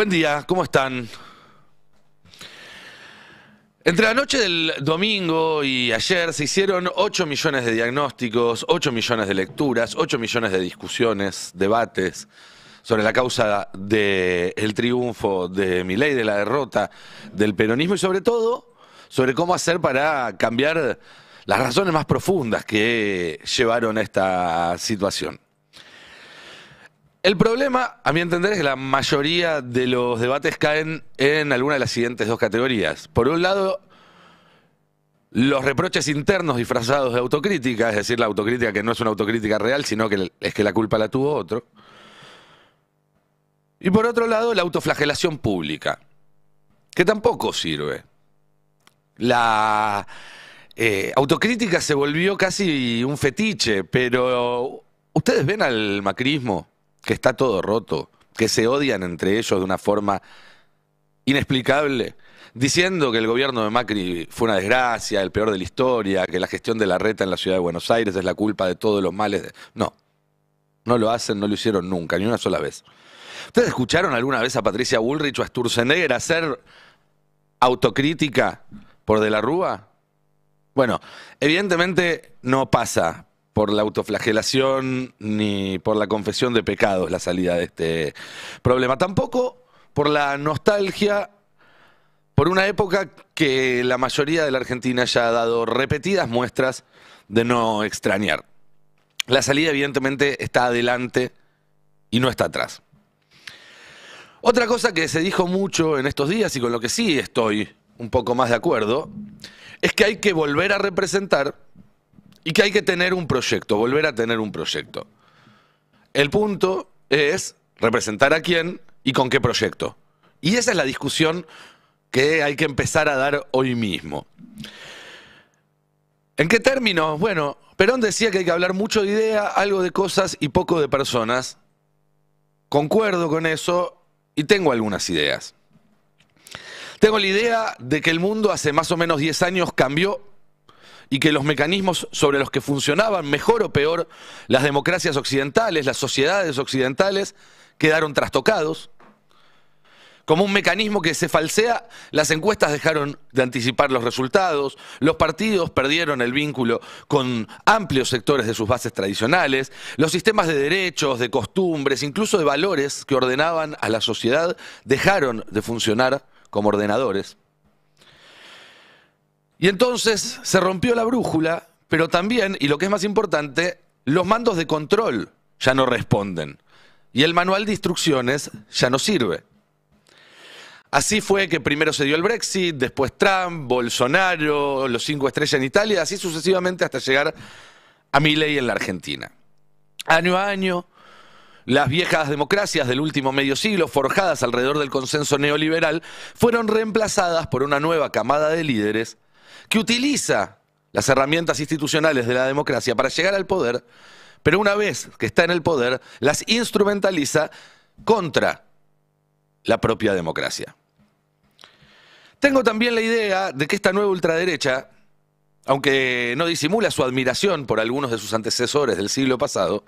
Buen día, ¿cómo están? Entre la noche del domingo y ayer se hicieron 8 millones de diagnósticos, 8 millones de lecturas, 8 millones de discusiones, debates sobre la causa del triunfo de Milei, de la derrota del peronismo y sobre todo sobre cómo hacer para cambiar las razones más profundas que llevaron a esta situación. El problema, a mi entender, es que la mayoría de los debates caen en alguna de las siguientes dos categorías. Por un lado, los reproches internos disfrazados de autocrítica, es decir, la autocrítica que no es una autocrítica real, sino que es que la culpa la tuvo otro. Y por otro lado, la autoflagelación pública, que tampoco sirve. La autocrítica se volvió casi un fetiche, pero ¿ustedes ven al macrismo que está todo roto, que se odian entre ellos de una forma inexplicable, diciendo que el gobierno de Macri fue una desgracia, el peor de la historia, que la gestión de Larreta en la ciudad de Buenos Aires es la culpa de todos los males? No, no lo hacen, no lo hicieron nunca, ni una sola vez. ¿Ustedes escucharon alguna vez a Patricia Bullrich o a Sturzenegger hacer autocrítica por De la Rúa? Bueno, evidentemente no pasa por la autoflagelación ni por la confesión de pecados la salida de este problema. Tampoco por la nostalgia por una época que la mayoría de la Argentina ya ha dado repetidas muestras de no extrañar. La salida evidentemente está adelante y no está atrás. Otra cosa que se dijo mucho en estos días y con lo que sí estoy un poco más de acuerdo es que hay que volver a representar y que hay que tener un proyecto, volver a tener un proyecto. El punto es representar a quién y con qué proyecto. Y esa es la discusión que hay que empezar a dar hoy mismo. ¿En qué términos? Bueno, Perón decía que hay que hablar mucho de idea, algo de cosas y poco de personas. Concuerdo con eso y tengo algunas ideas. Tengo la idea de que el mundo hace más o menos 10 años cambió y que los mecanismos sobre los que funcionaban mejor o peor las democracias occidentales, las sociedades occidentales, quedaron trastocados. Como un mecanismo que se falsea, las encuestas dejaron de anticipar los resultados, los partidos perdieron el vínculo con amplios sectores de sus bases tradicionales, los sistemas de derechos, de costumbres, incluso de valores que ordenaban a la sociedad dejaron de funcionar como ordenadores. Y entonces se rompió la brújula, pero también, y lo que es más importante, los mandos de control ya no responden. Y el manual de instrucciones ya no sirve. Así fue que primero se dio el Brexit, después Trump, Bolsonaro, los 5 estrellas en Italia, así sucesivamente hasta llegar a Milei en la Argentina. Año a año, las viejas democracias del último medio siglo, forjadas alrededor del consenso neoliberal, fueron reemplazadas por una nueva camada de líderes que utiliza las herramientas institucionales de la democracia para llegar al poder, pero una vez que está en el poder, las instrumentaliza contra la propia democracia. Tengo también la idea de que esta nueva ultraderecha, aunque no disimula su admiración por algunos de sus antecesores del siglo pasado,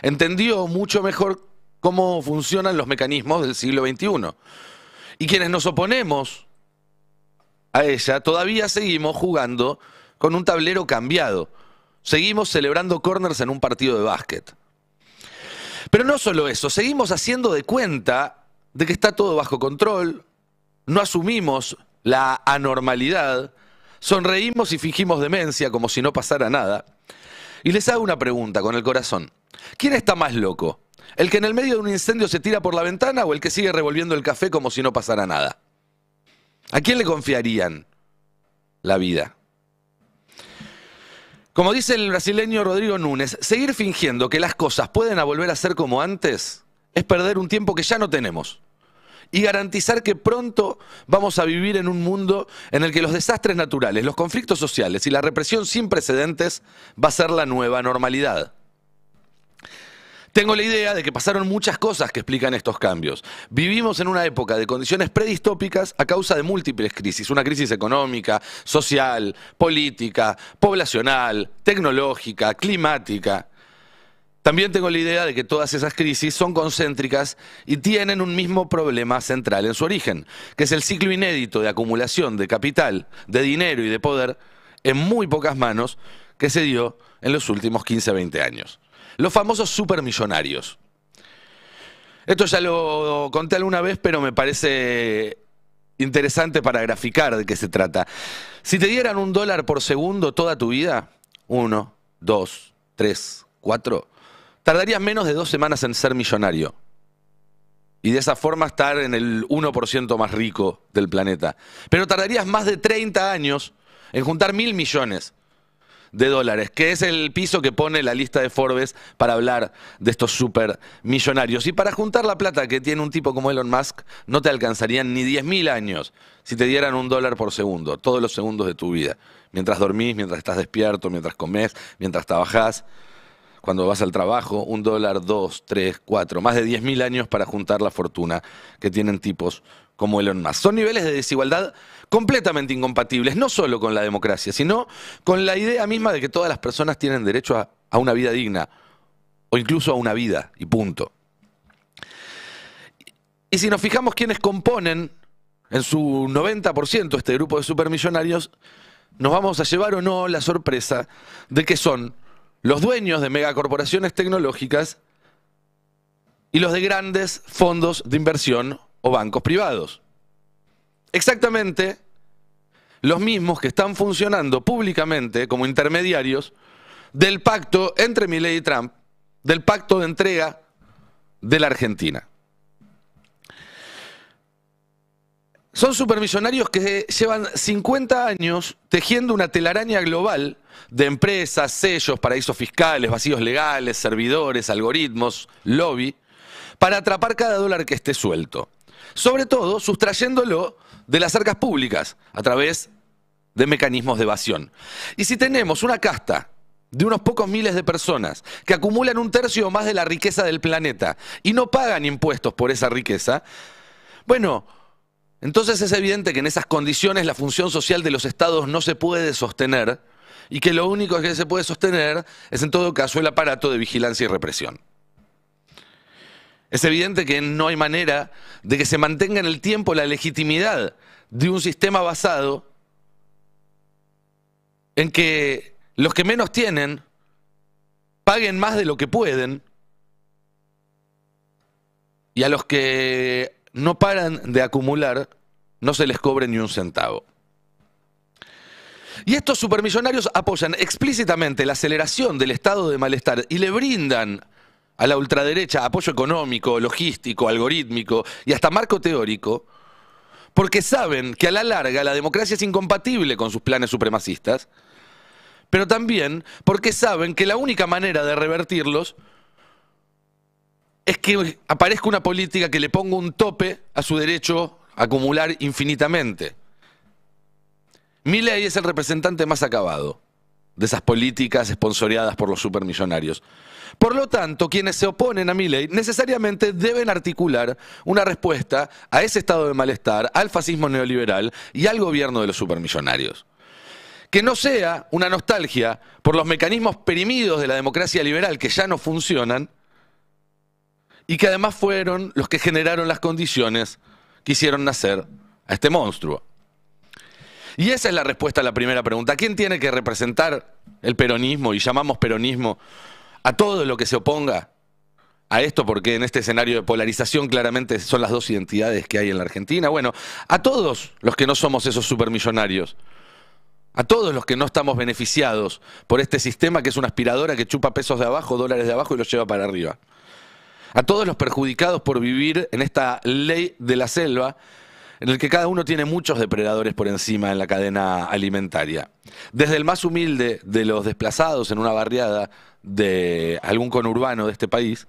entendió mucho mejor cómo funcionan los mecanismos del siglo XXI. Y quienes nos oponemos a ella, todavía seguimos jugando con un tablero cambiado. Seguimos celebrando corners en un partido de básquet. Pero no solo eso, seguimos haciendo de cuenta de que está todo bajo control, no asumimos la anormalidad, sonreímos y fingimos demencia como si no pasara nada. Y les hago una pregunta con el corazón. ¿Quién está más loco? ¿El que en el medio de un incendio se tira por la ventana o el que sigue revolviendo el café como si no pasara nada? ¿A quién le confiarían la vida? Como dice el brasileño Rodrigo Núñez, seguir fingiendo que las cosas pueden volver a ser como antes es perder un tiempo que ya no tenemos. Y garantizar que pronto vamos a vivir en un mundo en el que los desastres naturales, los conflictos sociales y la represión sin precedentes va a ser la nueva normalidad. Tengo la idea de que pasaron muchas cosas que explican estos cambios. Vivimos en una época de condiciones predistópicas a causa de múltiples crisis. Una crisis económica, social, política, poblacional, tecnológica, climática. También tengo la idea de que todas esas crisis son concéntricas y tienen un mismo problema central en su origen, que es el ciclo inédito de acumulación de capital, de dinero y de poder en muy pocas manos que se dio en los últimos 15-20 años. Los famosos supermillonarios. Esto ya lo conté alguna vez, pero me parece interesante para graficar de qué se trata. Si te dieran $1 por segundo toda tu vida, 1, 2, 3, 4, tardarías menos de 2 semanas en ser millonario. Y de esa forma estar en el 1% más rico del planeta. Pero tardarías más de 30 años en juntar $1.000 millones de dólares, que es el piso que pone la lista de Forbes para hablar de estos supermillonarios. Y para juntar la plata que tiene un tipo como Elon Musk, no te alcanzarían ni 10.000 años si te dieran $1 por segundo, todos los segundos de tu vida. Mientras dormís, mientras estás despierto, mientras comés, mientras trabajás, cuando vas al trabajo, $1, 2, 3, 4, más de 10.000 años para juntar la fortuna que tienen tipos como Elon Musk. Son niveles de desigualdad completamente incompatibles, no solo con la democracia, sino con la idea misma de que todas las personas tienen derecho a una vida digna, o incluso a una vida, y punto. Y si nos fijamos quiénes componen en su 90% este grupo de supermillonarios, nos vamos a llevar o no la sorpresa de que son los dueños de megacorporaciones tecnológicas y los de grandes fondos de inversión o bancos privados. Exactamente los mismos que están funcionando públicamente como intermediarios del pacto entre Milei y Trump, del pacto de entrega de la Argentina. Son supermillonarios que llevan 50 años tejiendo una telaraña global de empresas, sellos, paraísos fiscales, vacíos legales, servidores, algoritmos, lobby, para atrapar cada dólar que esté suelto. Sobre todo sustrayéndolo de las arcas públicas a través de mecanismos de evasión. Y si tenemos una casta de unos pocos miles de personas que acumulan 1/3 o más de la riqueza del planeta y no pagan impuestos por esa riqueza, bueno, entonces es evidente que en esas condiciones la función social de los estados no se puede sostener y que lo único que se puede sostener es en todo caso el aparato de vigilancia y represión. Es evidente que no hay manera de que se mantenga en el tiempo la legitimidad de un sistema basado en que los que menos tienen paguen más de lo que pueden y a los que no paran de acumular no se les cobre ni un centavo. Y estos supermillonarios apoyan explícitamente la aceleración del estado de malestar y le brindan a la ultraderecha apoyo económico, logístico, algorítmico y hasta marco teórico, porque saben que a la larga la democracia es incompatible con sus planes supremacistas, pero también porque saben que la única manera de revertirlos es que aparezca una política que le ponga un tope a su derecho a acumular infinitamente. Milei es el representante más acabado de esas políticas esponsoreadas por los supermillonarios. Por lo tanto, quienes se oponen a Milei necesariamente deben articular una respuesta a ese estado de malestar, al fascismo neoliberal y al gobierno de los supermillonarios. Que no sea una nostalgia por los mecanismos perimidos de la democracia liberal que ya no funcionan y que además fueron los que generaron las condiciones que hicieron nacer a este monstruo. Y esa es la respuesta a la primera pregunta. ¿Quién tiene que representar el peronismo? Y llamamos peronismo a todo lo que se oponga a esto, porque en este escenario de polarización claramente son las dos identidades que hay en la Argentina. Bueno, a todos los que no somos esos supermillonarios, a todos los que no estamos beneficiados por este sistema que es una aspiradora que chupa pesos de abajo, dólares de abajo y los lleva para arriba. A todos los perjudicados por vivir en esta ley de la selva, en el que cada uno tiene muchos depredadores por encima en la cadena alimentaria. Desde el más humilde de los desplazados en una barriada de algún conurbano de este país,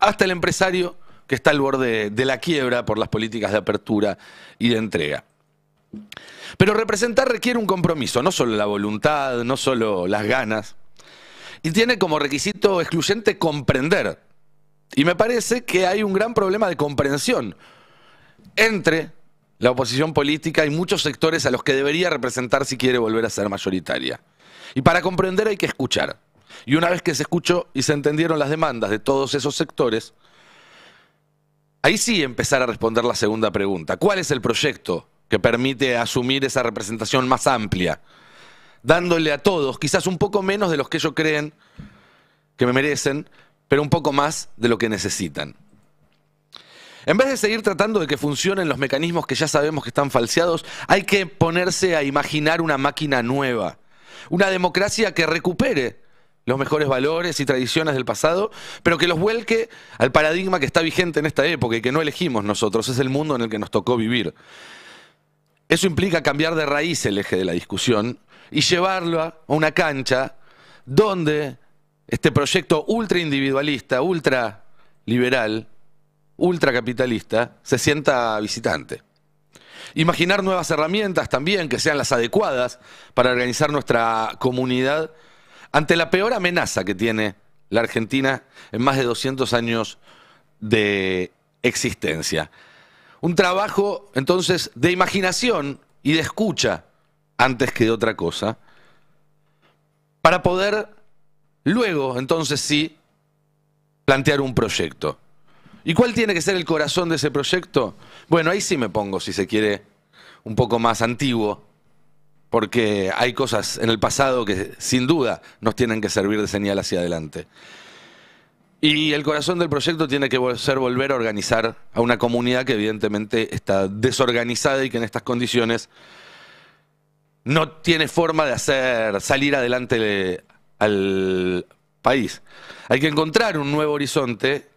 hasta el empresario que está al borde de la quiebra por las políticas de apertura y de entrega. Pero representar requiere un compromiso, no solo la voluntad, no solo las ganas, y tiene como requisito excluyente comprender. Y me parece que hay un gran problema de comprensión entre la oposición política y muchos sectores a los que debería representar si quiere volver a ser mayoritaria. Y para comprender hay que escuchar. Y una vez que se escuchó y se entendieron las demandas de todos esos sectores, ahí sí empezar a responder la segunda pregunta. ¿Cuál es el proyecto que permite asumir esa representación más amplia? Dándole a todos, quizás un poco menos de los que ellos creen que me merecen, pero un poco más de lo que necesitan. En vez de seguir tratando de que funcionen los mecanismos que ya sabemos que están falseados, hay que ponerse a imaginar una máquina nueva. Una democracia que recupere los mejores valores y tradiciones del pasado, pero que los vuelque al paradigma que está vigente en esta época y que no elegimos nosotros, es el mundo en el que nos tocó vivir. Eso implica cambiar de raíz el eje de la discusión y llevarlo a una cancha donde este proyecto ultra individualista, ultra liberal, ultracapitalista, se sienta visitante. Imaginar nuevas herramientas también que sean las adecuadas para organizar nuestra comunidad ante la peor amenaza que tiene la Argentina en más de 200 años de existencia. Un trabajo, entonces, de imaginación y de escucha antes que de otra cosa, para poder luego, entonces sí, plantear un proyecto. ¿Y cuál tiene que ser el corazón de ese proyecto? Bueno, ahí sí me pongo, si se quiere, un poco más antiguo, porque hay cosas en el pasado que sin duda nos tienen que servir de señal hacia adelante. Y el corazón del proyecto tiene que ser volver a organizar a una comunidad que evidentemente está desorganizada y que en estas condiciones no tiene forma de hacer salir adelante al país. Hay que encontrar un nuevo horizonte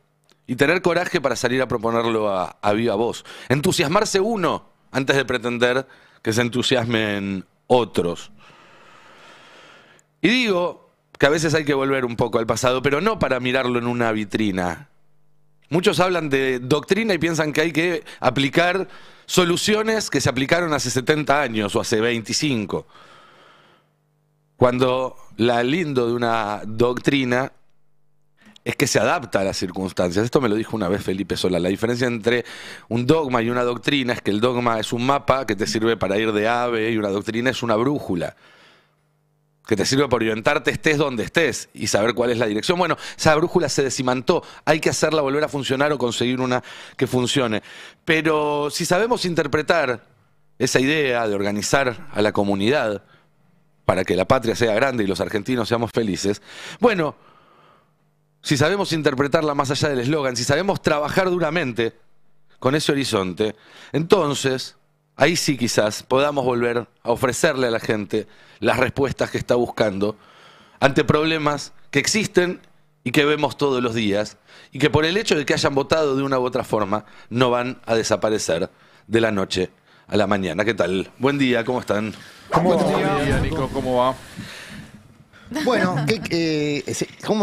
y tener coraje para salir a proponerlo a viva voz. Entusiasmarse uno antes de pretender que se entusiasmen otros. Y digo que a veces hay que volver un poco al pasado, pero no para mirarlo en una vitrina. Muchos hablan de doctrina y piensan que hay que aplicar soluciones que se aplicaron hace 70 años o hace 25. Cuando la lindo de una doctrina es que se adapta a las circunstancias. Esto me lo dijo una vez Felipe Solá. La diferencia entre un dogma y una doctrina es que el dogma es un mapa que te sirve para ir de A a B y una doctrina es una brújula que te sirve para orientarte estés donde estés y saber cuál es la dirección. Bueno, esa brújula se desimantó, hay que hacerla volver a funcionar o conseguir una que funcione. Pero si sabemos interpretar esa idea de organizar a la comunidad para que la patria sea grande y los argentinos seamos felices, bueno, si sabemos interpretarla más allá del eslogan, si sabemos trabajar duramente con ese horizonte, entonces ahí sí quizás podamos volver a ofrecerle a la gente las respuestas que está buscando ante problemas que existen y que vemos todos los días y que por el hecho de que hayan votado de una u otra forma no van a desaparecer de la noche a la mañana. ¿Qué tal? Buen día, ¿cómo están? Buen día, Nico, ¿cómo va? Bueno, ¿cómo